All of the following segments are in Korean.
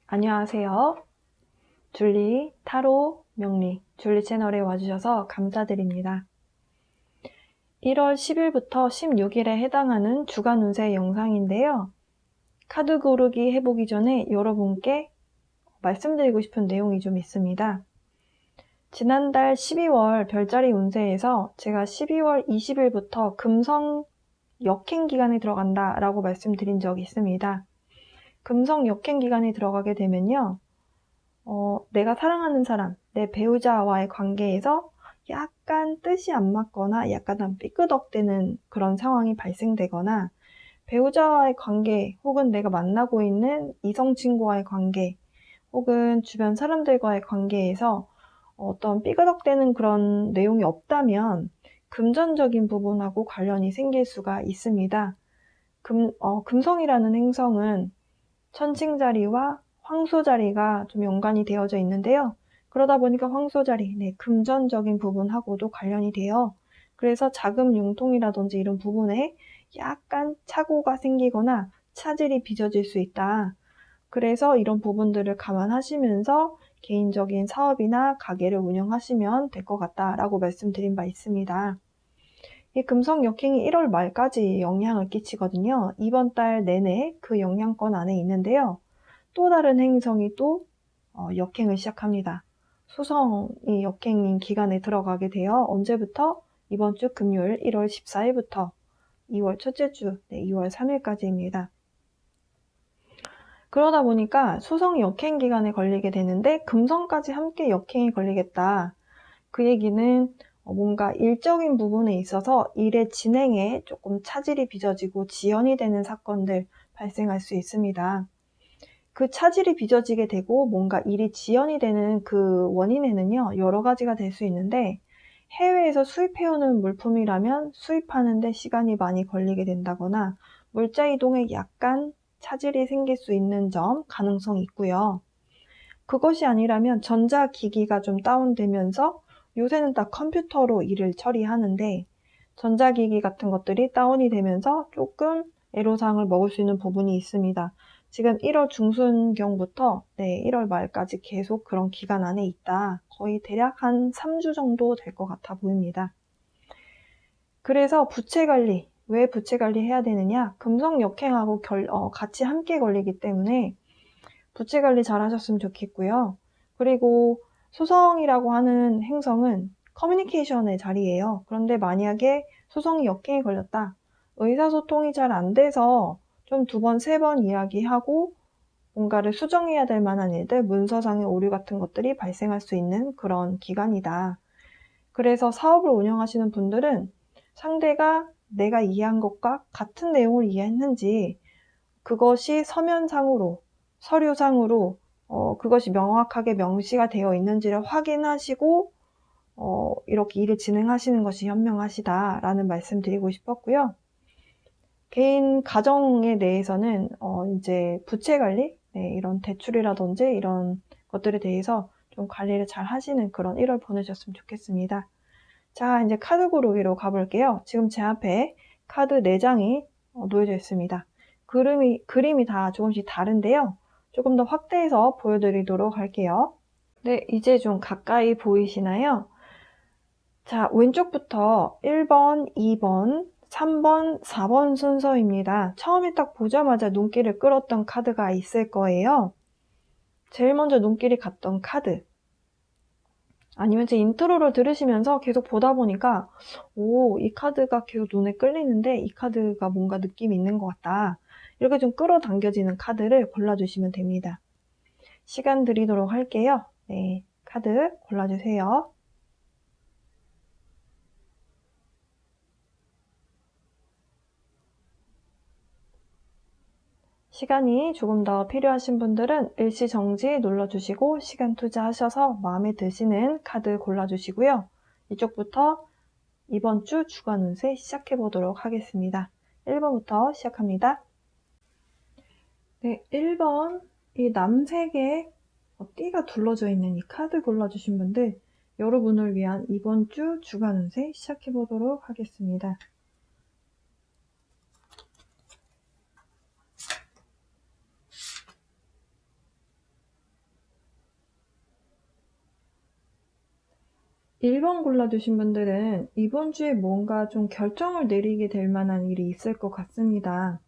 안녕하세요. 줄리 타로 명리 줄리 채널에 와주셔서 감사드립니다. 1월 10일부터 16일에 해당하는 주간 운세 영상인데요. 카드 고르기 해보기 전에 여러분께 말씀드리고 싶은 내용이 좀 있습니다. 지난달 12월 별자리 운세에서 제가 12월 20일부터 금성 역행 기간에 들어간다 라고 말씀드린 적이 있습니다. 금성 역행 기간에 들어가게 되면요. 내가 사랑하는 사람, 내 배우자와의 관계에서 약간 뜻이 안 맞거나 약간 삐끄덕대는 그런 상황이 발생되거나 배우자와의 관계 혹은 내가 만나고 있는 이성 친구와의 관계 혹은 주변 사람들과의 관계에서 어떤 삐그덕대는 그런 내용이 없다면 금전적인 부분하고 관련이 생길 수가 있습니다. 금성이라는 행성은 천칭자리와 황소자리가 좀 연관이 되어져 있는데요. 그러다 보니까 황소자리, 금전적인 부분하고도 관련이 돼요. 그래서 자금 융통이라든지 이런 부분에 약간 착오가 생기거나 차질이 빚어질 수 있다. 그래서 이런 부분들을 감안하시면서 개인적인 사업이나 가게를 운영하시면 될 것 같다라고 말씀드린 바 있습니다. 이 금성 역행이 1월 말까지 영향을 끼치거든요. 이번 달 내내 그 영향권 안에 있는데요. 또 다른 행성이 또 역행을 시작합니다. 수성이 역행인 기간에 들어가게 되어 언제부터? 이번 주 금요일 1월 14일부터 2월 첫째 주 2월 3일까지입니다. 그러다 보니까 수성이 역행 기간에 걸리게 되는데 금성까지 함께 역행이 걸리겠다. 그 얘기는 뭔가 일적인 부분에 있어서 일의 진행에 조금 차질이 빚어지고 지연이 되는 사건들 발생할 수 있습니다. 그 차질이 빚어지게 되고 뭔가 일이 지연이 되는 그 원인에는요, 여러 가지가 될 수 있는데 해외에서 수입해오는 물품이라면 수입하는 데 시간이 많이 걸리게 된다거나 물자 이동에 약간 차질이 생길 수 있는 점 가능성이 있고요. 그것이 아니라면 전자기기가 좀 다운되면서 요새는 다 컴퓨터로 일을 처리하는데 전자기기 같은 것들이 다운이 되면서 조금 애로사항을 먹을 수 있는 부분이 있습니다. 지금 1월 중순경부터 1월 말까지 계속 그런 기간 안에 있다. 거의 대략 한 3주 정도 될 것 같아 보입니다. 그래서 부채관리, 왜 부채관리 해야 되느냐? 금성 역행하고 같이 함께 걸리기 때문에 부채관리 잘 하셨으면 좋겠고요. 그리고 소성이라고 하는 행성은 커뮤니케이션의 자리예요. 그런데 만약에 소성이 역행에 걸렸다. 의사소통이 잘 안 돼서 좀 2번, 3번 이야기하고 뭔가를 수정해야 될 만한 일들, 문서상의 오류 같은 것들이 발생할 수 있는 그런 기간이다. 그래서 사업을 운영하시는 분들은 상대가 내가 이해한 것과 같은 내용을 이해했는지 그것이 서면상으로, 서류상으로 그것이 명확하게 명시가 되어 있는지를 확인하시고 이렇게 일을 진행하시는 것이 현명하시다라는 말씀 드리고 싶었고요. 개인 가정에 대해서는 이제 부채 관리, 이런 대출이라든지 이런 것들에 대해서 좀 관리를 잘 하시는 그런 1월 보내셨으면 좋겠습니다. 자, 이제 카드 고르기로 가볼게요. 지금 제 앞에 카드 4장이 놓여져 있습니다. 그림이 다 조금씩 다른데요. 조금 더 확대해서 보여드리도록 할게요. 네, 이제 좀 가까이 보이시나요? 자, 왼쪽부터 1번, 2번, 3번, 4번 순서입니다. 처음에 딱 보자마자 눈길을 끌었던 카드가 있을 거예요. 제일 먼저 눈길이 갔던 카드. 아니면 제 인트로를 들으시면서 계속 보다 보니까 이 카드가 계속 눈에 끌리는데 이 카드가 뭔가 느낌이 있는 것 같다. 이렇게 좀 끌어당겨지는 카드를 골라주시면 됩니다. 시간 드리도록 할게요. 네, 카드 골라주세요. 시간이 조금 더 필요하신 분들은 일시정지 눌러주시고 시간 투자하셔서 마음에 드시는 카드 골라주시고요. 이쪽부터 이번 주 주간 운세 시작해 보도록 하겠습니다. 1번부터 시작합니다. 네, 1번 이 남색에 띠가 둘러져 있는 이 카드 골라주신 분들 여러분을 위한 이번 주 주간 운세 시작해 보도록 하겠습니다. 1번 골라주신 분들은 이번 주에 뭔가 좀 결정을 내리게 될 만한 일이 있을 것 같습니다.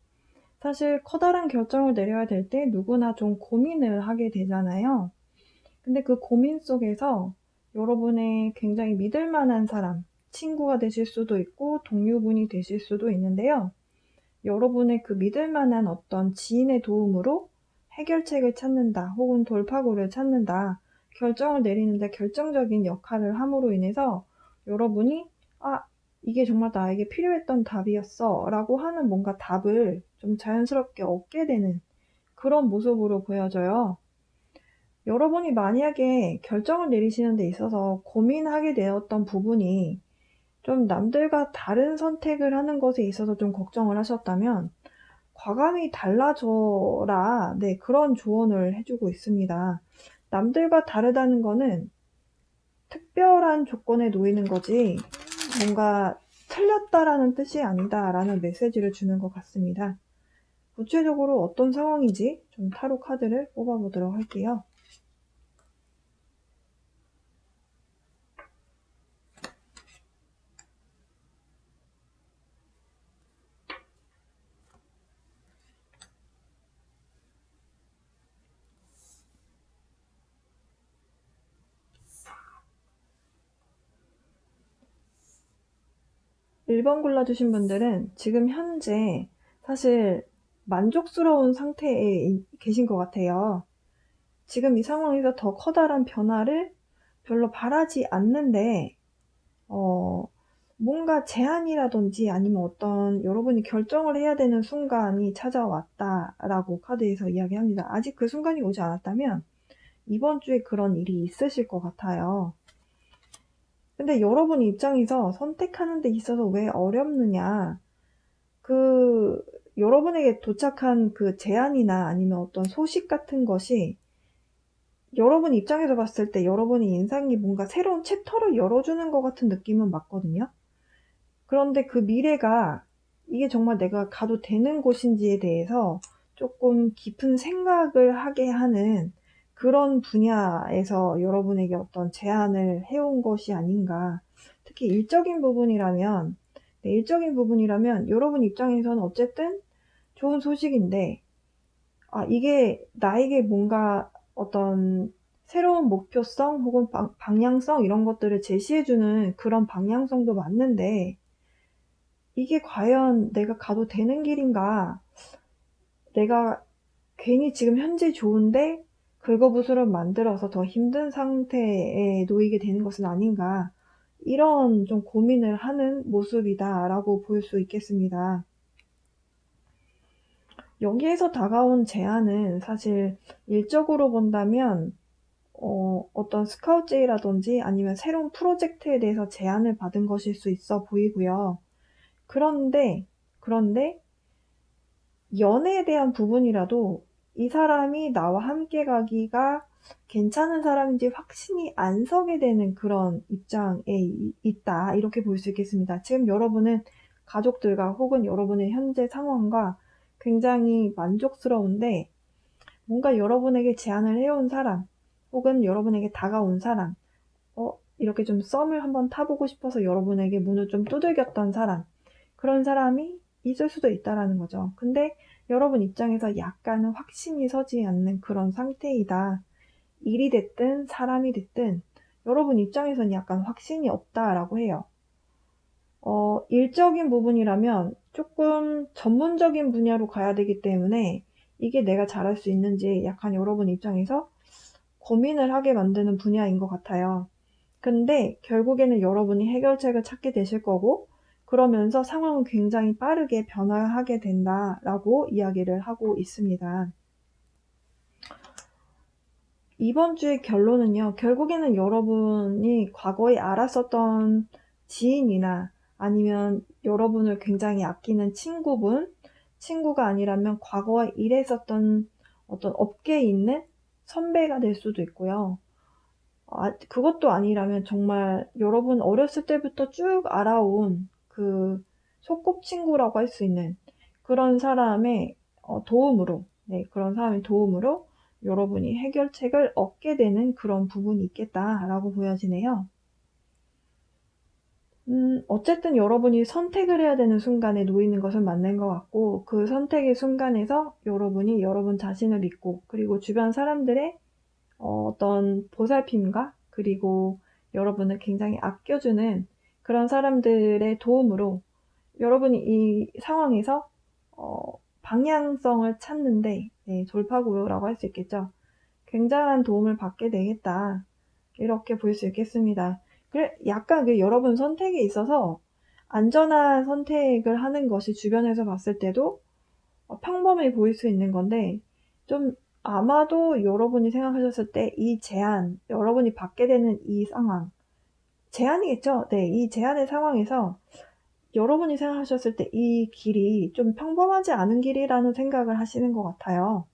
사실 커다란 결정을 내려야 될 때 누구나 좀 고민을 하게 되잖아요. 근데 그 고민 속에서 여러분의 굉장히 믿을 만한 사람, 친구가 되실 수도 있고 동료분이 되실 수도 있는데요. 여러분의 그 믿을 만한 어떤 지인의 도움으로 해결책을 찾는다 혹은 돌파구를 찾는다, 결정을 내리는데 결정적인 역할을 함으로 인해서 여러분이 이게 정말 나에게 필요했던 답이었어 라고 하는 뭔가 답을 좀 자연스럽게 얻게 되는 그런 모습으로 보여져요. 여러분이 만약에 결정을 내리시는 데 있어서 고민하게 되었던 부분이 좀 남들과 다른 선택을 하는 것에 있어서 좀 걱정을 하셨다면 과감히 달라져라, 네, 그런 조언을 해주고 있습니다. 남들과 다르다는 거는 특별한 조건에 놓이는 거지 뭔가 틀렸다라는 뜻이 아니다라는 메시지를 주는 것 같습니다. 구체적으로 어떤 상황인지 좀 타로 카드를 뽑아보도록 할게요. 1번 골라주신 분들은 지금 현재 사실 만족스러운 상태에 계신 것 같아요. 지금 이 상황에서 더 커다란 변화를 별로 바라지 않는데 뭔가 제한이라든지 아니면 어떤 여러분이 결정을 해야 되는 순간이 찾아왔다라고 카드에서 이야기합니다. 아직 그 순간이 오지 않았다면 이번 주에 그런 일이 있으실 것 같아요. 근데 여러분 입장에서 선택하는 데 있어서 왜 어렵느냐, 여러분에게 도착한 그 제안이나 아니면 어떤 소식 같은 것이 여러분 입장에서 봤을 때 여러분의 인생이 뭔가 새로운 챕터를 열어주는 것 같은 느낌은 맞거든요. 그런데 그 미래가 이게 정말 내가 가도 되는 곳인지에 대해서 조금 깊은 생각을 하게 하는 그런 분야에서 여러분에게 어떤 제안을 해온 것이 아닌가. 특히 일적인 부분이라면, 네, 일적인 부분이라면 여러분 입장에서는 어쨌든 좋은 소식인데, 이게 나에게 뭔가 어떤 새로운 목표성 혹은 방향성 이런 것들을 제시해주는 그런 방향성도 맞는데, 이게 과연 내가 가도 되는 길인가? 내가 괜히 지금 현재 좋은데 긁어부스럼 만들어서 더 힘든 상태에 놓이게 되는 것은 아닌가? 이런 좀 고민을 하는 모습이다라고 볼 수 있겠습니다. 여기에서 다가온 제안은 사실 일적으로 본다면 어떤 스카우트제이라든지 아니면 새로운 프로젝트에 대해서 제안을 받은 것일 수 있어 보이고요. 그런데 연애에 대한 부분이라도 이 사람이 나와 함께 가기가 괜찮은 사람인지 확신이 안 서게 되는 그런 입장에 있다, 이렇게 볼 수 있겠습니다. 지금 여러분은 가족들과 혹은 여러분의 현재 상황과 굉장히 만족스러운데 뭔가 여러분에게 제안을 해온 사람 혹은 여러분에게 다가온 사람, 이렇게 좀 썸을 한번 타보고 싶어서 여러분에게 문을 좀 두들겼던 사람, 그런 사람이 있을 수도 있다라는 거죠. 근데 여러분 입장에서 약간은 확신이 서지 않는 그런 상태이다. 일이 됐든 사람이 됐든 여러분 입장에서는 약간 확신이 없다라고 해요. 일적인 부분이라면 조금 전문적인 분야로 가야 되기 때문에 이게 내가 잘할 수 있는지 약간 여러분 입장에서 고민을 하게 만드는 분야인 것 같아요. 근데 결국에는 여러분이 해결책을 찾게 되실 거고, 그러면서 상황은 굉장히 빠르게 변화하게 된다라고 이야기를 하고 있습니다. 이번 주의 결론은요, 결국에는 여러분이 과거에 알았었던 지인이나 아니면 여러분을 굉장히 아끼는 친구가 아니라면 과거에 일했었던 어떤 업계에 있는 선배가 될 수도 있고요. 그것도 아니라면 정말 여러분 어렸을 때부터 쭉 알아온 그 소꿉친구라고 할 수 있는 그런 사람의 도움으로, 네, 그런 사람의 도움으로 여러분이 해결책을 얻게 되는 그런 부분이 있겠다라고 보여지네요. 어쨌든 여러분이 선택을 해야 되는 순간에 놓이는 것은 맞는 것 같고, 그 선택의 순간에서 여러분이 여러분 자신을 믿고, 그리고 주변 사람들의 어떤 보살핌과, 그리고 여러분을 굉장히 아껴주는 그런 사람들의 도움으로 여러분이 이 상황에서 방향성을 찾는데, 네, 돌파구라고 할 수 있겠죠. 굉장한 도움을 받게 되겠다. 이렇게 볼 수 있겠습니다. 그래, 약간 그 여러분 선택에 있어서 안전한 선택을 하는 것이 주변에서 봤을 때도 평범해 보일 수 있는 건데, 좀 아마도 여러분이 생각하셨을 때 이 제한, 여러분이 받게 되는 이 상황, 제한이겠죠? 네, 이 제한의 상황에서 여러분이 생각하셨을 때 이 길이 좀 평범하지 않은 길이라는 생각을 하시는 것 같아요.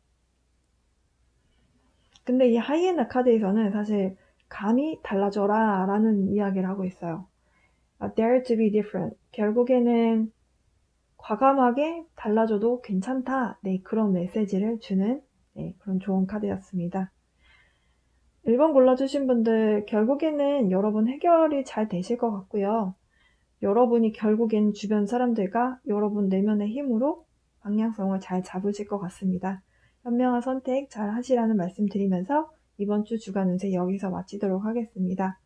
근데 이 하이에나 카드에서는 사실 감히 달라져라 라는 이야기를 하고 있어요. Dare to be different. 결국에는 과감하게 달라져도 괜찮다. 네, 그런 메시지를 주는, 네, 그런 좋은 카드였습니다. 1번 골라주신 분들 결국에는 여러분 해결이 잘 되실 것 같고요. 여러분이 결국엔 주변 사람들과 여러분 내면의 힘으로 방향성을 잘 잡으실 것 같습니다. 현명한 선택 잘 하시라는 말씀 드리면서 이번 주 주간 운세 여기서 마치도록 하겠습니다.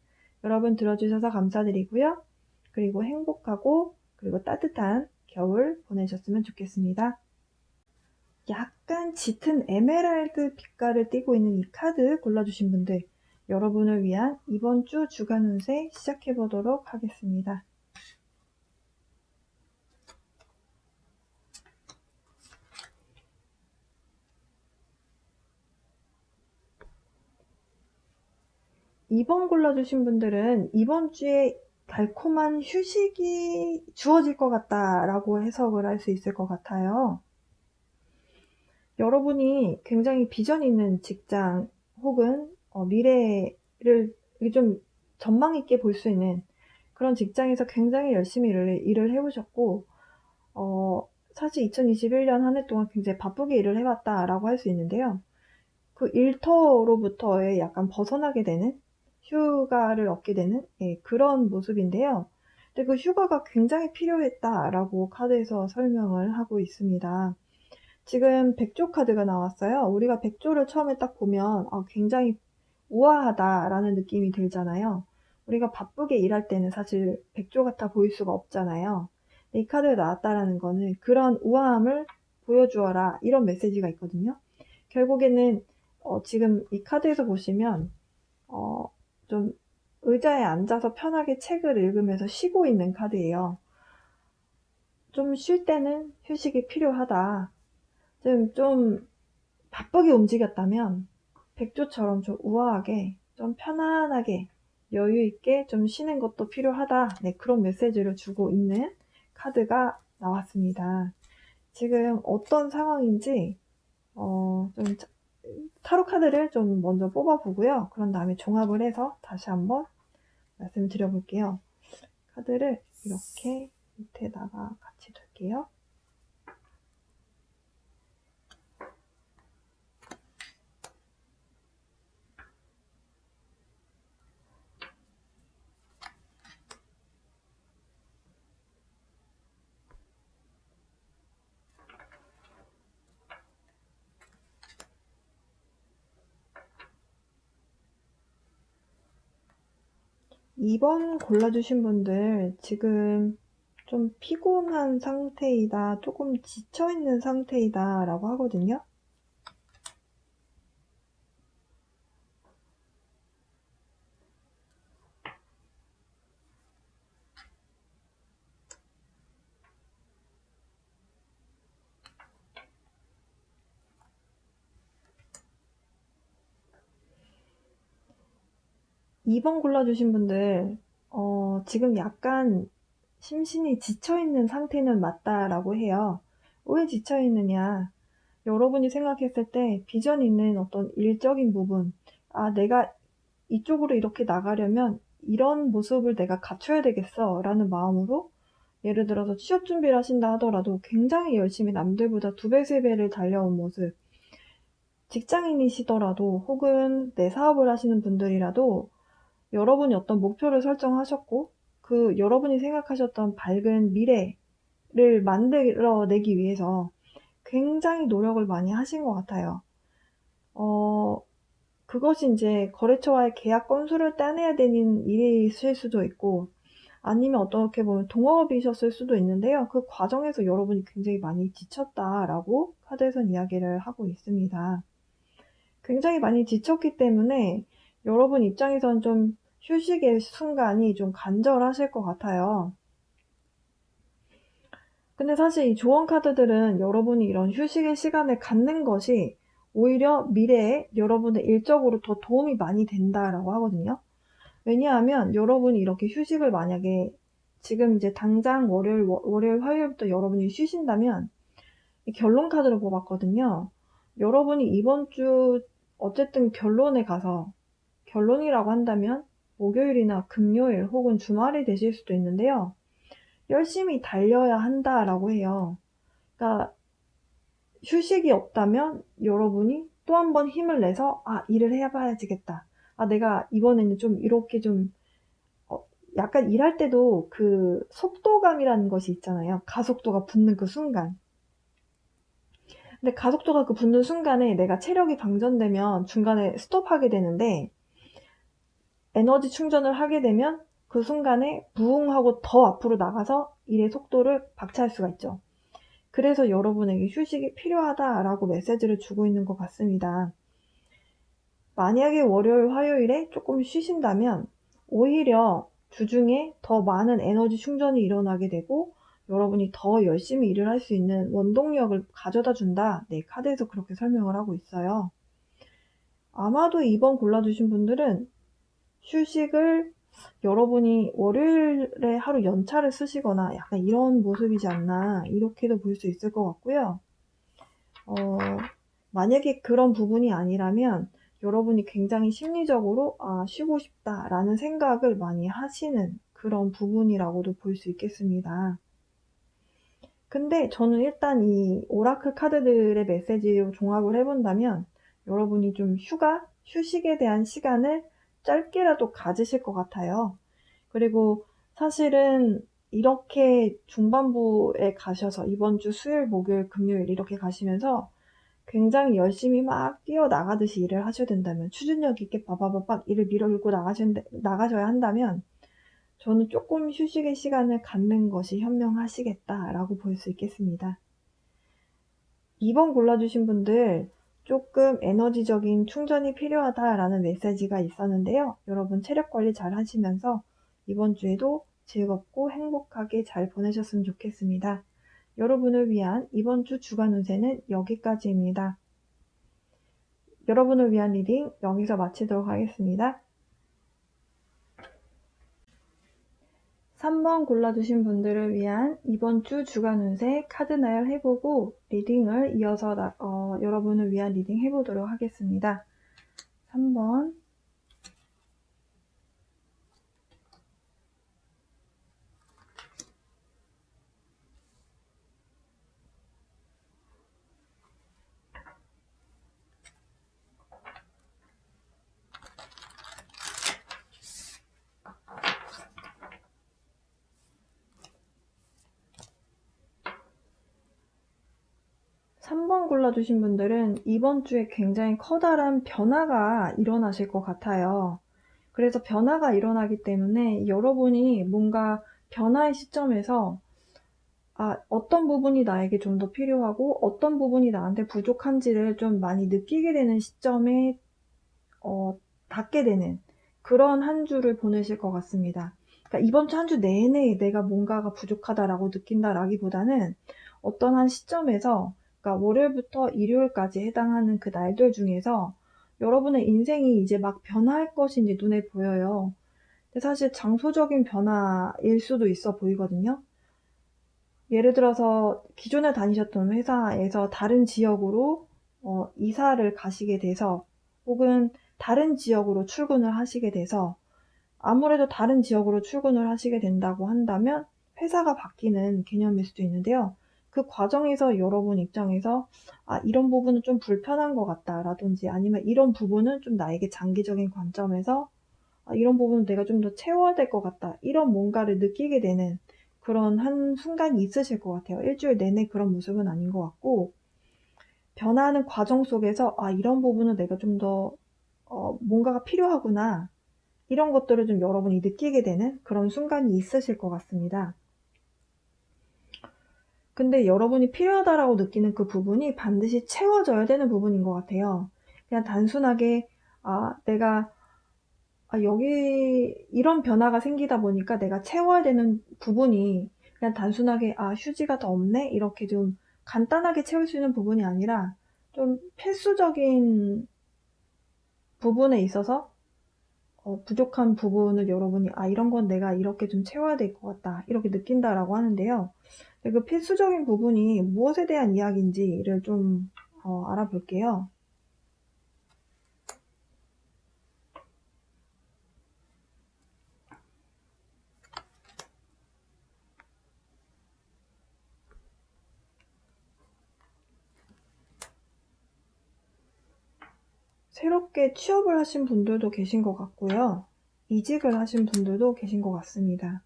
여러분 들어주셔서 감사드리고요. 그리고 행복하고 그리고 따뜻한 겨울 보내셨으면 좋겠습니다. 약간 짙은 에메랄드 빛깔을 띠고 있는 이 카드 골라주신 분들, 여러분을 위한 이번 주 주간 운세 시작해보도록 하겠습니다. 이번 골라주신 분들은 이번 주에 달콤한 휴식이 주어질 것 같다라고 해석을 할 수 있을 것 같아요. 여러분이 굉장히 비전 있는 직장 혹은 미래를 좀 전망 있게 볼 수 있는 그런 직장에서 굉장히 열심히 일을 해오셨고, 사실 2021년 한 해 동안 굉장히 바쁘게 일을 해왔다라고 할 수 있는데요. 그 일터로부터의 약간 벗어나게 되는 휴가를 얻게 되는, 예, 그런 모습인데요. 근데 그 휴가가 굉장히 필요했다라고 카드에서 설명을 하고 있습니다. 지금 백조 카드가 나왔어요. 우리가 백조를 처음에 딱 보면 굉장히 우아하다라는 느낌이 들잖아요. 우리가 바쁘게 일할 때는 사실 백조 같아 보일 수가 없잖아요. 이 카드가 나왔다라는 거는 그런 우아함을 보여주어라, 이런 메시지가 있거든요. 결국에는 지금 이 카드에서 보시면 좀 의자에 앉아서 편하게 책을 읽으면서 쉬고 있는 카드예요. 좀 쉴 때는 휴식이 필요하다. 좀 바쁘게 움직였다면 백조처럼 좀 우아하게, 좀 편안하게, 여유있게 좀 쉬는 것도 필요하다. 네, 그런 메시지를 주고 있는 카드가 나왔습니다. 지금 어떤 상황인지 좀 타로 카드를 좀 먼저 뽑아보고요. 그런 다음에 종합을 해서 다시 한번 말씀드려 볼게요. 카드를 이렇게 밑에다가 같이 둘게요. 2번 골라주신 분들 지금 좀 피곤한 상태이다, 조금 지쳐있는 상태이다 라고 하거든요. 2번 골라주신 분들 지금 약간 심신이 지쳐있는 상태는 맞다라고 해요. 왜 지쳐있느냐? 여러분이 생각했을 때 비전 있는 어떤 일적인 부분, 내가 이쪽으로 이렇게 나가려면 이런 모습을 내가 갖춰야 되겠어 라는 마음으로, 예를 들어서 취업 준비를 하신다 하더라도 굉장히 열심히 남들보다 2배, 3배를 달려온 모습, 직장인이시더라도 혹은 내 사업을 하시는 분들이라도 여러분이 어떤 목표를 설정하셨고 그 여러분이 생각하셨던 밝은 미래를 만들어내기 위해서 굉장히 노력을 많이 하신 것 같아요. 그것이 이제 거래처와의 계약 건수를 따내야 되는 일이실 수도 있고, 아니면 어떻게 보면 동업이셨을 수도 있는데요. 그 과정에서 여러분이 굉장히 많이 지쳤다라고 카드에선 이야기를 하고 있습니다. 굉장히 많이 지쳤기 때문에 여러분 입장에선 좀 휴식의 순간이 좀 간절하실 것 같아요. 근데 사실 이 조언 카드들은 여러분이 이런 휴식의 시간을 갖는 것이 오히려 미래에 여러분의 일적으로 더 도움이 많이 된다라고 하거든요. 왜냐하면 여러분이 이렇게 휴식을 만약에 지금 이제 당장 월요일, 화요일부터 여러분이 쉬신다면 이 결론 카드를 뽑았거든요. 여러분이 이번 주 어쨌든 결론에 가서 결론이라고 한다면 목요일이나 금요일 혹은 주말이 되실 수도 있는데요. 열심히 달려야 한다라고 해요. 그러니까 휴식이 없다면 여러분이 또 한 번 힘을 내서 일을 해봐야지겠다. 내가 이번에는 좀 이렇게 좀 약간 일할 때도 그 속도감이라는 것이 있잖아요. 가속도가 붙는 그 순간. 근데 가속도가 그 붙는 순간에 내가 체력이 방전되면 중간에 스톱하게 되는데, 에너지 충전을 하게 되면 그 순간에 부응하고 더 앞으로 나가서 일의 속도를 박차할 수가 있죠. 그래서 여러분에게 휴식이 필요하다라고 메시지를 주고 있는 것 같습니다. 만약에 월요일, 화요일에 조금 쉬신다면 오히려 주중에 더 많은 에너지 충전이 일어나게 되고 여러분이 더 열심히 일을 할 수 있는 원동력을 가져다 준다. 네, 카드에서 그렇게 설명을 하고 있어요. 아마도 2번 골라주신 분들은 휴식을 여러분이 월요일에 하루 연차를 쓰시거나 약간 이런 모습이지 않나 이렇게도 볼 수 있을 것 같고요. 만약에 그런 부분이 아니라면 여러분이 굉장히 심리적으로 쉬고 싶다라는 생각을 많이 하시는 그런 부분이라고도 볼 수 있겠습니다. 근데 저는 일단 이 오라클 카드들의 메시지로 종합을 해본다면 여러분이 좀 휴식에 대한 시간을 짧게라도 가지실 것 같아요. 그리고 사실은 이렇게 중반부에 가셔서 이번 주 수요일, 목요일, 금요일 이렇게 가시면서 굉장히 열심히 막 뛰어나가듯이 일을 하셔야 된다면, 추진력 있게 빠바바박 일을 밀어붙고 나가셔야 한다면 저는 조금 휴식의 시간을 갖는 것이 현명하시겠다라고 볼 수 있겠습니다. 2번 골라주신 분들 조금 에너지적인 충전이 필요하다라는 메시지가 있었는데요. 여러분 체력 관리 잘 하시면서 이번 주에도 즐겁고 행복하게 잘 보내셨으면 좋겠습니다. 여러분을 위한 이번 주 주간 운세는 여기까지입니다. 여러분을 위한 리딩 여기서 마치도록 하겠습니다. 3번 골라주신 분들을 위한 이번 주 주간 운세 카드 나열 해보고 리딩을 이어서 여러분을 위한 리딩 해보도록 하겠습니다. 3번 3번 골라주신 분들은 이번 주에 굉장히 커다란 변화가 일어나실 것 같아요. 그래서 변화가 일어나기 때문에 여러분이 뭔가 변화의 시점에서 어떤 부분이 나에게 좀 더 필요하고 어떤 부분이 나한테 부족한지를 좀 많이 느끼게 되는 시점에 닿게 되는 그런 한 주를 보내실 것 같습니다. 그러니까 이번 주 한 주 내내 내가 뭔가가 부족하다라고 느낀다라기보다는 어떤 한 시점에서, 그러니까 월요일부터 일요일까지 해당하는 그 날들 중에서 여러분의 인생이 이제 막 변화할 것이 이제 눈에 보여요. 근데 사실 장소적인 변화일 수도 있어 보이거든요. 예를 들어서 기존에 다니셨던 회사에서 다른 지역으로 이사를 가시게 돼서, 혹은 다른 지역으로 출근을 하시게 돼서, 아무래도 다른 지역으로 출근을 하시게 된다고 한다면 회사가 바뀌는 개념일 수도 있는데요. 그 과정에서 여러분 입장에서 이런 부분은 좀 불편한 것 같다라든지, 아니면 이런 부분은 좀 나에게 장기적인 관점에서 이런 부분은 내가 좀 더 채워야 될 것 같다. 이런 뭔가를 느끼게 되는 그런 한 순간이 있으실 것 같아요. 일주일 내내 그런 모습은 아닌 것 같고, 변화하는 과정 속에서 이런 부분은 내가 좀 더 뭔가가 필요하구나. 이런 것들을 좀 여러분이 느끼게 되는 그런 순간이 있으실 것 같습니다. 근데 여러분이 필요하다라고 느끼는 그 부분이 반드시 채워져야 되는 부분인 것 같아요. 그냥 단순하게 내가 여기 이런 변화가 생기다 보니까 내가 채워야 되는 부분이 그냥 단순하게 휴지가 더 없네? 이렇게 좀 간단하게 채울 수 있는 부분이 아니라 좀 필수적인 부분에 있어서 부족한 부분을 여러분이 이런 건 내가 이렇게 좀 채워야 될 것 같다. 이렇게 느낀다라고 하는데요. 그 필수적인 부분이 무엇에 대한 이야기인지를 좀 알아볼게요. 새롭게 취업을 하신 분들도 계신 것 같고요. 이직을 하신 분들도 계신 것 같습니다.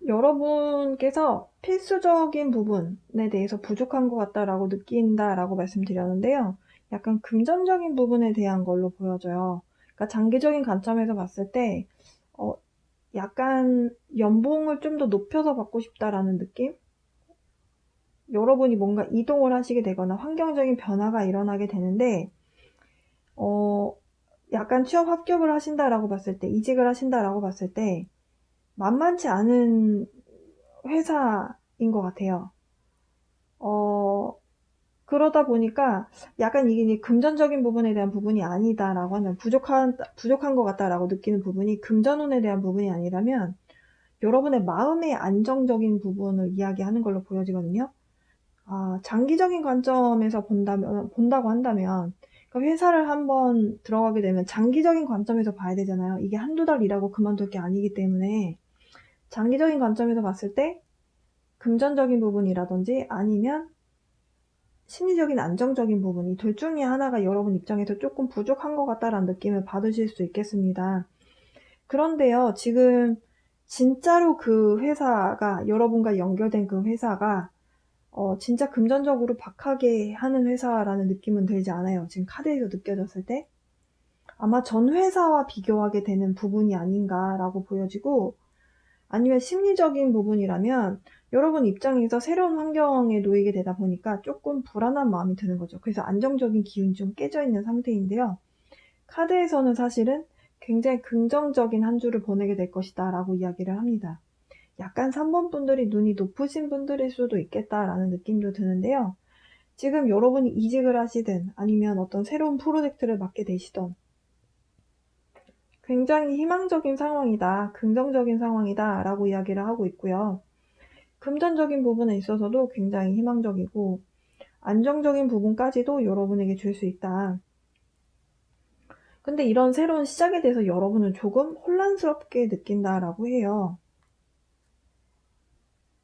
여러분께서 필수적인 부분에 대해서 부족한 것 같다라고 느낀다라고 말씀드렸는데요. 약간 금전적인 부분에 대한 걸로 보여져요. 그러니까 장기적인 관점에서 봤을 때 약간 연봉을 좀 더 높여서 받고 싶다라는 느낌? 여러분이 뭔가 이동을 하시게 되거나 환경적인 변화가 일어나게 되는데 약간 취업 합격을 하신다라고 봤을 때, 이직을 하신다라고 봤을 때 만만치 않은 회사인 것 같아요. 그러다 보니까 약간 이게 금전적인 부분에 대한 부분이 아니다라고 하면 부족한 것 같다라고 느끼는 부분이 금전운에 대한 부분이 아니라면 여러분의 마음의 안정적인 부분을 이야기하는 걸로 보여지거든요. 장기적인 관점에서 본다고 한다면, 그러니까 회사를 한번 들어가게 되면 장기적인 관점에서 봐야 되잖아요. 이게 한두 달 일하고 그만둘 게 아니기 때문에, 장기적인 관점에서 봤을 때, 금전적인 부분이라든지 아니면 심리적인 안정적인 부분이 둘 중에 하나가 여러분 입장에서 조금 부족한 것 같다라는 느낌을 받으실 수 있겠습니다. 그런데요, 지금 진짜로 그 회사가, 여러분과 연결된 그 회사가 진짜 금전적으로 박하게 하는 회사라는 느낌은 들지 않아요. 지금 카드에서 느껴졌을 때. 아마 전 회사와 비교하게 되는 부분이 아닌가라고 보여지고, 아니면 심리적인 부분이라면 여러분 입장에서 새로운 환경에 놓이게 되다 보니까 조금 불안한 마음이 드는 거죠. 그래서 안정적인 기운이 좀 깨져 있는 상태인데요. 카드에서는 사실은 굉장히 긍정적인 한 주를 보내게 될 것이다 라고 이야기를 합니다. 약간 3번 분들이 눈이 높으신 분들일 수도 있겠다라는 느낌도 드는데요. 지금 여러분이 이직을 하시든 아니면 어떤 새로운 프로젝트를 맡게 되시던 굉장히 희망적인 상황이다, 긍정적인 상황이다 라고 이야기를 하고 있고요. 금전적인 부분에 있어서도 굉장히 희망적이고 안정적인 부분까지도 여러분에게 줄 수 있다. 근데 이런 새로운 시작에 대해서 여러분은 조금 혼란스럽게 느낀다라고 해요.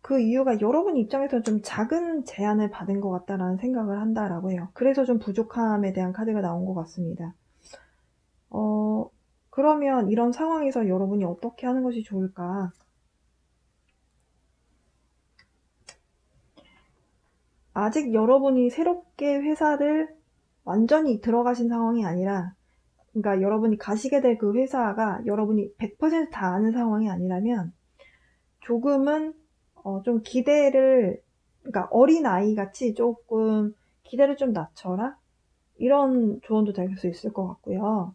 그 이유가 여러분 입장에서는 좀 작은 제안을 받은 것 같다라는 생각을 한다라고 해요. 그래서 좀 부족함에 대한 카드가 나온 것 같습니다. 그러면 이런 상황에서 여러분이 어떻게 하는 것이 좋을까? 아직 여러분이 새롭게 회사를 완전히 들어가신 상황이 아니라, 그러니까 여러분이 가시게 될 그 회사가 여러분이 100% 다 아는 상황이 아니라면 조금은 좀 기대를, 그러니까 어린아이 같이 조금 기대를 좀 낮춰라? 이런 조언도 될 수 있을 것 같고요.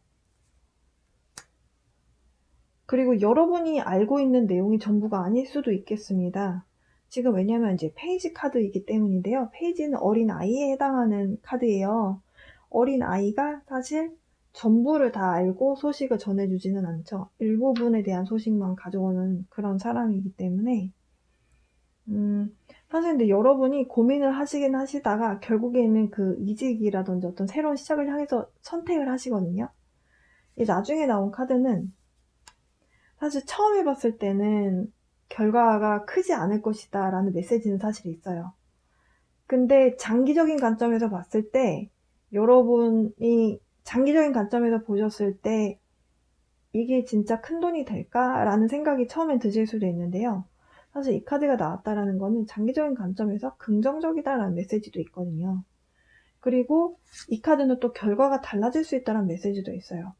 그리고 여러분이 알고 있는 내용이 전부가 아닐 수도 있겠습니다. 지금 왜냐면 이제 페이지 카드이기 때문인데요. 페이지는 어린아이에 해당하는 카드예요. 어린아이가 사실 전부를 다 알고 소식을 전해주지는 않죠. 일부분에 대한 소식만 가져오는 그런 사람이기 때문에 사실 근데 여러분이 고민을 하시긴 하시다가 결국에는 그 이직이라든지 어떤 새로운 시작을 향해서 선택을 하시거든요. 이 나중에 나온 카드는 사실 처음에 봤을 때는 결과가 크지 않을 것이다 라는 메시지는 사실 있어요. 근데 장기적인 관점에서 봤을 때 여러분이 장기적인 관점에서 보셨을 때 이게 진짜 큰돈이 될까? 라는 생각이 처음엔 드실 수도 있는데요. 사실 이 카드가 나왔다라는 거는 장기적인 관점에서 긍정적이다라는 메시지도 있거든요. 그리고 이 카드는 또 결과가 달라질 수 있다는 메시지도 있어요.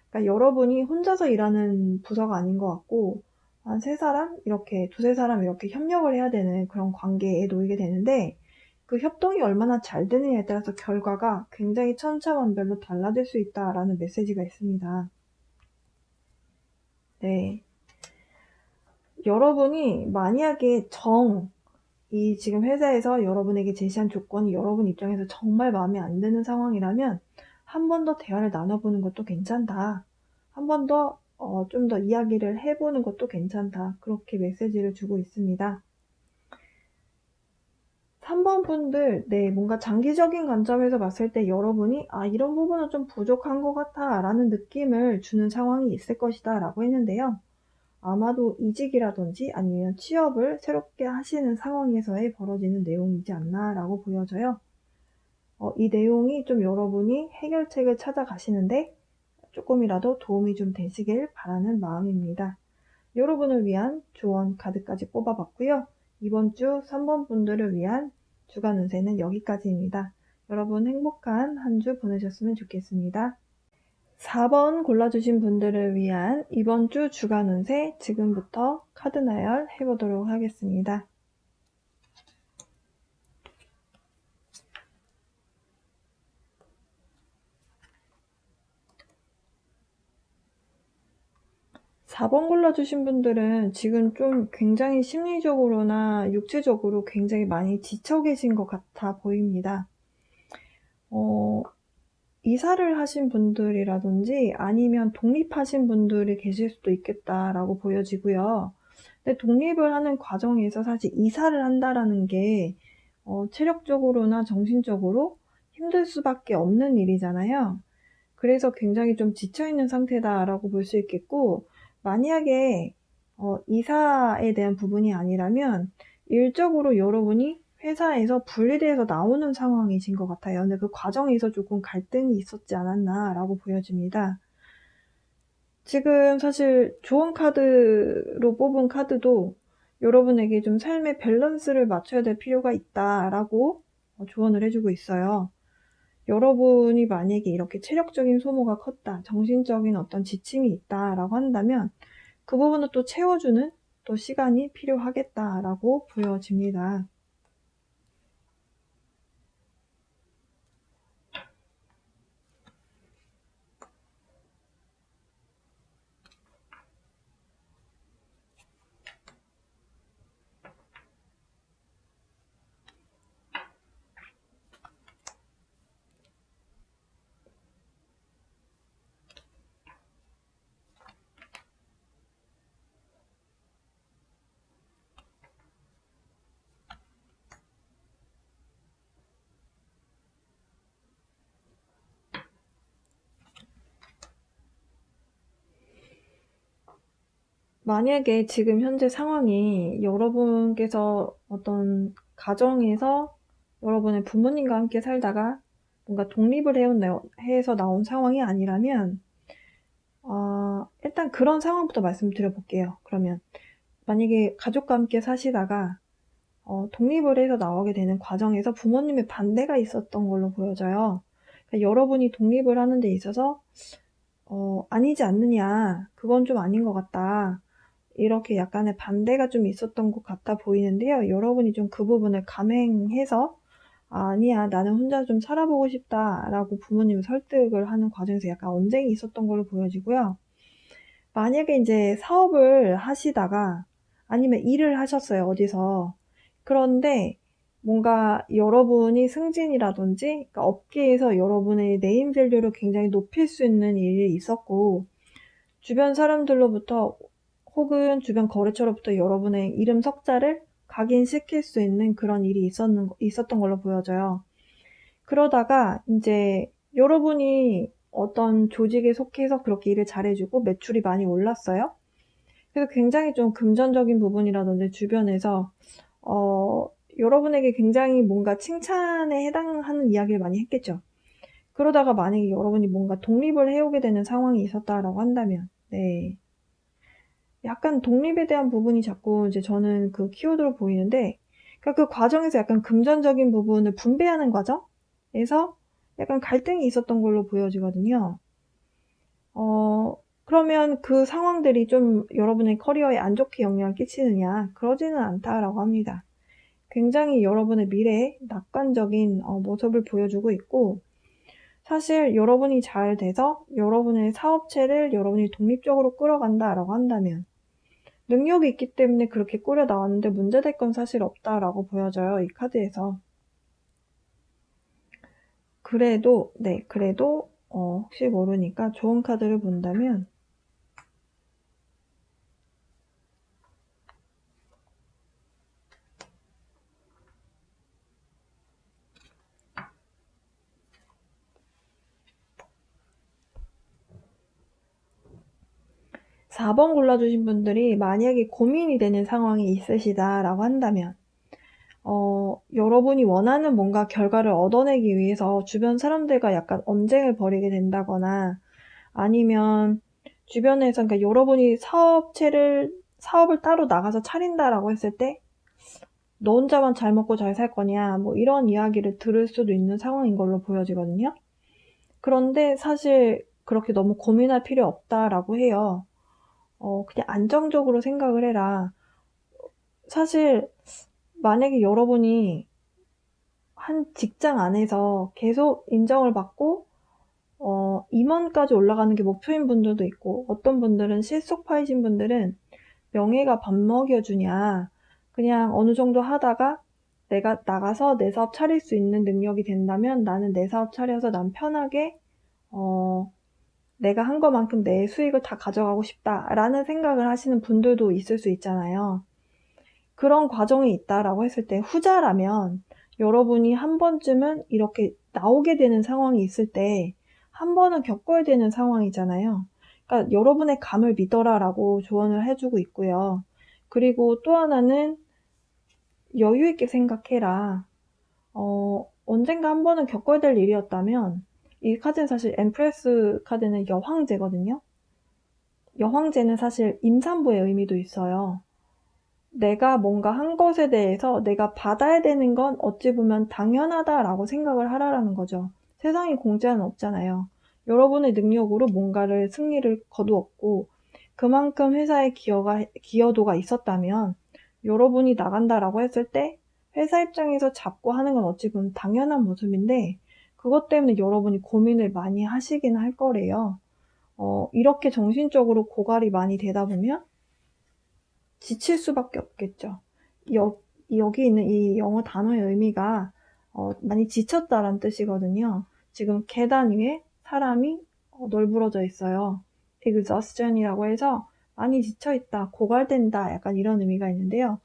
그러니까 여러분이 혼자서 일하는 부서가 아닌 것 같고 한 세 사람 이렇게 두세 사람 이렇게 협력을 해야 되는 그런 관계에 놓이게 되는데 그 협동이 얼마나 잘 되느냐에 따라서 결과가 굉장히 천차만별로 달라질 수 있다라는 메시지가 있습니다. 네. 여러분이 만약에 이 지금 회사에서 여러분에게 제시한 조건이 여러분 입장에서 정말 마음에 안 드는 상황이라면 한 번 더 대화를 나눠보는 것도 괜찮다. 한 번 더, 좀 더 이야기를 해보는 것도 괜찮다. 그렇게 메시지를 주고 있습니다. 3번 분들, 네, 뭔가 장기적인 관점에서 봤을 때 여러분이, 이런 부분은 좀 부족한 것 같아. 라는 느낌을 주는 상황이 있을 것이다. 라고 했는데요. 아마도 이직이라든지 아니면 취업을 새롭게 하시는 상황에서의 벌어지는 내용이지 않나 라고 보여져요. 이 내용이 좀 여러분이 해결책을 찾아가시는데 조금이라도 도움이 좀 되시길 바라는 마음입니다. 여러분을 위한 조언 카드까지 뽑아봤고요. 이번 주 3번 분들을 위한 주간 운세는 여기까지입니다. 여러분 행복한 한 주 보내셨으면 좋겠습니다. 4번 골라주신 분들을 위한 이번 주 주간 운세 지금부터 카드 나열 해보도록 하겠습니다. 사 번 골라주신 분들은 지금 좀 굉장히 심리적으로나 육체적으로 굉장히 많이 지쳐 계신 것 같아 보입니다. 이사를 하신 분들이라든지 아니면 독립하신 분들이 계실 수도 있겠다라고 보여지고요. 근데 독립을 하는 과정에서 사실 이사를 한다라는 게 체력적으로나 정신적으로 힘들 수밖에 없는 일이잖아요. 그래서 굉장히 좀 지쳐있는 상태다라고 볼 수 있겠고, 만약에 이사에 대한 부분이 아니라면 일적으로 여러분이 회사에서 분리돼서 나오는 상황이신 것 같아요. 근데 그 과정에서 조금 갈등이 있었지 않았나라고 보여집니다. 지금 사실 조언 카드로 뽑은 카드도 여러분에게 좀 삶의 밸런스를 맞춰야 될 필요가 있다라고 조언을 해주고 있어요. 여러분이 만약에 이렇게 체력적인 소모가 컸다, 정신적인 어떤 지침이 있다라고 한다면 그 부분을 또 채워주는 또 시간이 필요하겠다라고 보여집니다. 만약에 지금 현재 상황이 여러분께서 어떤 가정에서 여러분의 부모님과 함께 살다가 뭔가 독립을 해서 나온 상황이 아니라면 일단 그런 상황부터 말씀드려 볼게요. 그러면 만약에 가족과 함께 사시다가 독립을 해서 나오게 되는 과정에서 부모님의 반대가 있었던 걸로 보여져요. 그러니까 여러분이 독립을 하는 데 있어서 아니지 않느냐, 그건 좀 아닌 것 같다, 이렇게 약간의 반대가 좀 있었던 것 같아 보이는데요. 여러분이 좀 그 부분을 감행해서 아니야, 나는 혼자 좀 살아보고 싶다 라고 부모님을 설득을 하는 과정에서 약간 언쟁이 있었던 걸로 보여지고요. 만약에 이제 사업을 하시다가 아니면 일을 하셨어요, 어디서. 그런데 뭔가 여러분이 승진이라든지 그러니까 업계에서 여러분의 네임 밸류를 굉장히 높일 수 있는 일이 있었고 주변 사람들로부터 혹은 주변 거래처로부터 여러분의 이름 석자를 각인시킬 수 있는 그런 일이 있었던 걸로 보여져요. 그러다가 이제 여러분이 어떤 조직에 속해서 그렇게 일을 잘해주고 매출이 많이 올랐어요. 그래서 굉장히 좀 금전적인 부분이라든지 주변에서 여러분에게 굉장히 뭔가 칭찬에 해당하는 이야기를 많이 했겠죠. 그러다가 만약에 여러분이 뭔가 독립을 해오게 되는 상황이 있었다라고 한다면, 네. 약간 독립에 대한 부분이 자꾸 이제 저는 그 키워드로 보이는데, 그러니까 그 과정에서 약간 금전적인 부분을 분배하는 과정에서 약간 갈등이 있었던 걸로 보여지거든요. 그러면 그 상황들이 좀 여러분의 커리어에 안 좋게 영향을 끼치느냐? 그러지는 않다라고 합니다. 굉장히 여러분의 미래에 낙관적인 모습을 보여주고 있고, 사실 여러분이 잘 돼서 여러분의 사업체를 여러분이 독립적으로 끌어간다라고 한다면, 능력이 있기 때문에 그렇게 꾸려 나왔는데 문제될 건 사실 없다라고 보여져요. 이 카드에서. 그래도 혹시 모르니까 좋은 카드를 본다면 4번 골라주신 분들이 만약에 고민이 되는 상황이 있으시다라고 한다면 여러분이 원하는 뭔가 결과를 얻어내기 위해서 주변 사람들과 약간 언쟁을 벌이게 된다거나 아니면 주변에서 그러니까 여러분이 사업을 따로 나가서 차린다라고 했을 때 너 혼자만 잘 먹고 잘 살 거냐 뭐 이런 이야기를 들을 수도 있는 상황인 걸로 보여지거든요. 그런데 사실 그렇게 너무 고민할 필요 없다라고 해요. 그냥 안정적으로 생각을 해라. 사실 만약에 여러분이 한 직장 안에서 계속 인정을 받고 임원까지 올라가는 게 목표인 분들도 있고 어떤 분들은 실속파이신 분들은 명예가 밥 먹여주냐 그냥 어느 정도 하다가 내가 나가서 내 사업 차릴 수 있는 능력이 된다면 나는 내 사업 차려서 난 편하게 내가 한 것만큼 내 수익을 다 가져가고 싶다라는 생각을 하시는 분들도 있을 수 있잖아요. 그런 과정이 있다라고 했을 때 후자라면 여러분이 한 번쯤은 이렇게 나오게 되는 상황이 있을 때 한 번은 겪어야 되는 상황이잖아요. 그러니까 여러분의 감을 믿어라라고 조언을 해주고 있고요. 그리고 또 하나는 여유 있게 생각해라. 언젠가 한 번은 겪어야 될 일이었다면 이 카드는 사실 엠프레스 카드는 여황제거든요. 여황제는 사실 임산부의 의미도 있어요. 내가 뭔가 한 것에 대해서 내가 받아야 되는 건 어찌 보면 당연하다라고 생각을 하라라는 거죠. 세상에 공짜는 없잖아요. 여러분의 능력으로 뭔가를 승리를 거두었고 그만큼 회사의 기여도가 있었다면 여러분이 나간다라고 했을 때 회사 입장에서 잡고 하는 건 어찌 보면 당연한 모습인데 그것 때문에 여러분이 고민을 많이 하시긴 할 거래요. 이렇게 정신적으로 고갈이 많이 되다 보면 지칠 수밖에 없겠죠. 여기 있는 이 영어 단어의 의미가 많이 지쳤다라는 뜻이거든요. 지금 계단 위에 사람이 널브러져 있어요. exhaustion이라고 해서 많이 지쳐있다, 고갈된다 약간 이런 의미가 있는데요.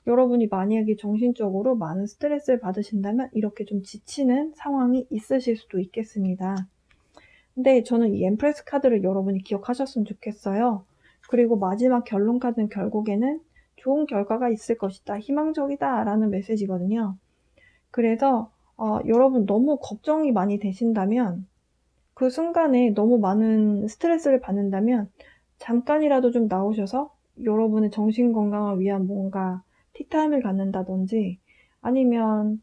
여러분이 만약에 정신적으로 많은 스트레스를 받으신다면 이렇게 좀 지치는 상황이 있으실 수도 있겠습니다. 근데 저는 이 엠프레스 카드를 여러분이 기억하셨으면 좋겠어요. 그리고 마지막 결론 카드는 결국에는 좋은 결과가 있을 것이다, 희망적이다 라는 메시지거든요. 그래서 여러분 너무 걱정이 많이 되신다면 그 순간에 너무 많은 스트레스를 받는다면 잠깐이라도 좀 나오셔서 여러분의 정신건강을 위한 뭔가 티타임을 갖는다든지 아니면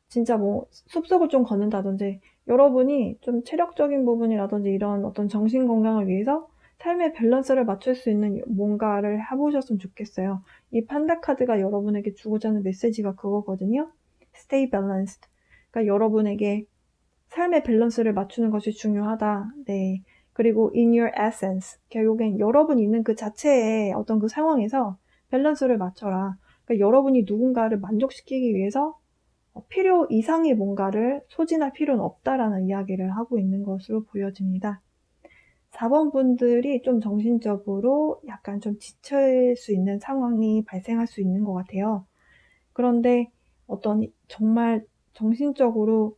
진짜 뭐 숲속을 좀 걷는다든지 여러분이 좀 체력적인 부분이라든지 이런 어떤 정신 건강을 위해서 삶의 밸런스를 맞출 수 있는 뭔가를 해보셨으면 좋겠어요. 이 판다 카드가 여러분에게 주고자 하는 메시지가 그거거든요. Stay balanced. 그러니까 여러분에게 삶의 밸런스를 맞추는 것이 중요하다. 네. 그리고 in your essence. 결국엔 여러분 있는 그 자체의 어떤 그 상황에서 밸런스를 맞춰라. 그러니까 여러분이 누군가를 만족시키기 위해서 필요 이상의 뭔가를 소진할 필요는 없다라는 이야기를 하고 있는 것으로 보여집니다. 4번 분들이 좀 정신적으로 약간 좀 지칠 수 있는 상황이 발생할 수 있는 것 같아요. 그런데 어떤 정말 정신적으로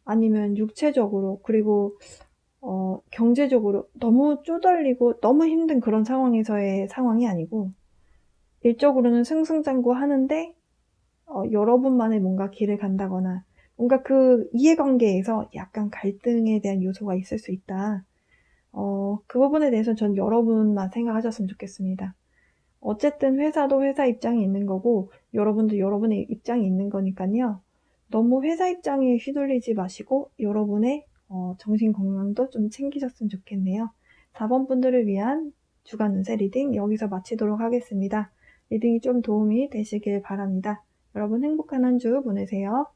아니면 육체적으로 그리고 경제적으로 너무 쪼달리고 너무 힘든 그런 상황에서의 상황이 아니고 일적으로는 승승장구하는데 여러분만의 뭔가 길을 간다거나 뭔가 그 이해관계에서 약간 갈등에 대한 요소가 있을 수 있다. 그 부분에 대해서는 전 여러분만 생각하셨으면 좋겠습니다. 어쨌든 회사도 회사 입장이 있는 거고 여러분도 여러분의 입장이 있는 거니까요. 너무 회사 입장에 휘둘리지 마시고 여러분의 정신 건강도 좀 챙기셨으면 좋겠네요. 4번 분들을 위한 주간 운세 리딩 여기서 마치도록 하겠습니다. 리딩이 좀 도움이 되시길 바랍니다. 여러분 행복한 한 주 보내세요.